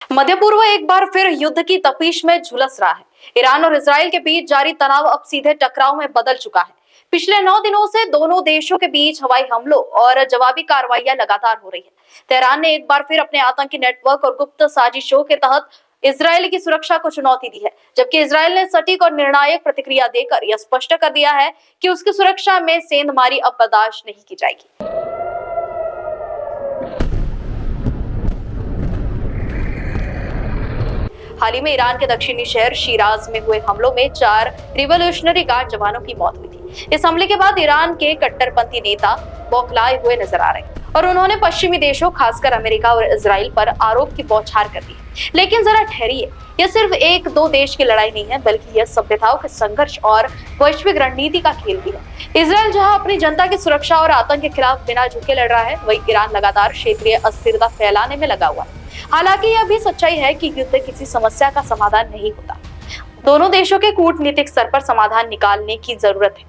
मध्य पूर्व एक बार फिर युद्ध की तपिश में झुलस रहा है। ईरान और इजराइल के बीच जारी तनाव अब सीधे टकराव में बदल चुका है। पिछले 9 दिनों से दोनों देशों के बीच हवाई हमलों और जवाबी कार्रवाइयां लगातार हो रही है। तेहरान ने एक बार फिर अपने आतंकी नेटवर्क और गुप्त साजिशों के तहत इजरायल की सुरक्षा को चुनौती दी है, जबकि इजरायल ने सटीक और निर्णायक प्रतिक्रिया देकर यह स्पष्ट कर दिया है कि उसकी सुरक्षा में सेंधमारी अब बर्दाश्त नहीं की जाएगी। हाल ही में ईरान के दक्षिणी शहर शिराज में हुए हमलों में 4 रिवोल्यूशनरी गार्ड जवानों की मौत हुई थी। इस हमले के बाद ईरान के कट्टरपंथी नेता बौखलाए हुए नजर आ रहे हैं और उन्होंने पश्चिमी देशों, खासकर अमेरिका और इजराइल पर आरोप की बौछार कर दी। लेकिन जरा ठहरिए, यह सिर्फ 1-2 देश की लड़ाई नहीं है, बल्कि यह सभ्यताओं के संघर्ष और वैश्विक रणनीति का खेल भी है। इजराइल जहां अपनी जनता की सुरक्षा और आतंक के खिलाफ बिना झुके लड़ रहा है, वहीं ईरान लगातार क्षेत्रीय अस्थिरता फैलाने में लगा हुआ है। हालांकि यह भी सच्चाई है कि युद्ध किसी समस्या का समाधान नहीं होता। दोनों देशों के कूटनीतिक स्तर पर समाधान निकालने की जरूरत है।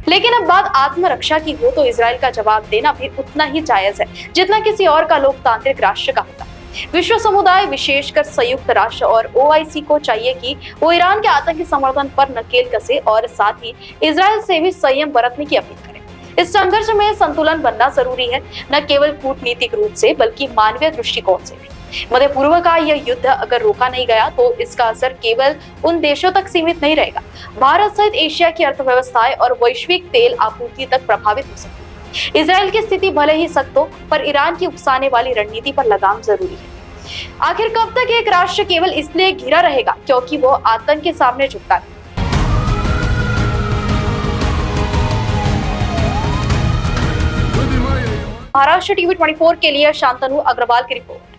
लेकिन अब बात आत्मरक्षा की हो तो इजराइल का जवाब देना भी उतना ही जायज है जितना किसी और का लोकतांत्रिक राष्ट्र का होता। विश्व समुदाय, विशेषकर संयुक्त राष्ट्र और OIC को चाहिए कि वो ईरान के आतंकी समर्थन पर नकेल कसे और साथ ही इजराइल से भी संयम बरतने की अपील करे। इस संघर्ष में संतुलन बनना जरूरी है, न केवल कूटनीतिक रूप से बल्कि मानवीय दृष्टिकोण से भी। मध्य पूर्व का यह युद्ध अगर रोका नहीं गया तो इसका असर केवल उन देशों तक सीमित नहीं रहेगा। भारत सहित एशिया की अर्थव्यवस्थाएं और वैश्विक तेल आपूर्ति तक प्रभावित हो सकती है। इजराइल की स्थिति भले ही सख्त हो, पर ईरान की उकसाने वाली रणनीति पर लगाम जरूरी है। आखिर कब तक एक राष्ट्र केवल इसलिए घिरा रहेगा क्योंकि वो आतंक के सामने झुकता है? महाराष्ट्र टीवी 24 के लिए शांतनु अग्रवाल की रिपोर्ट।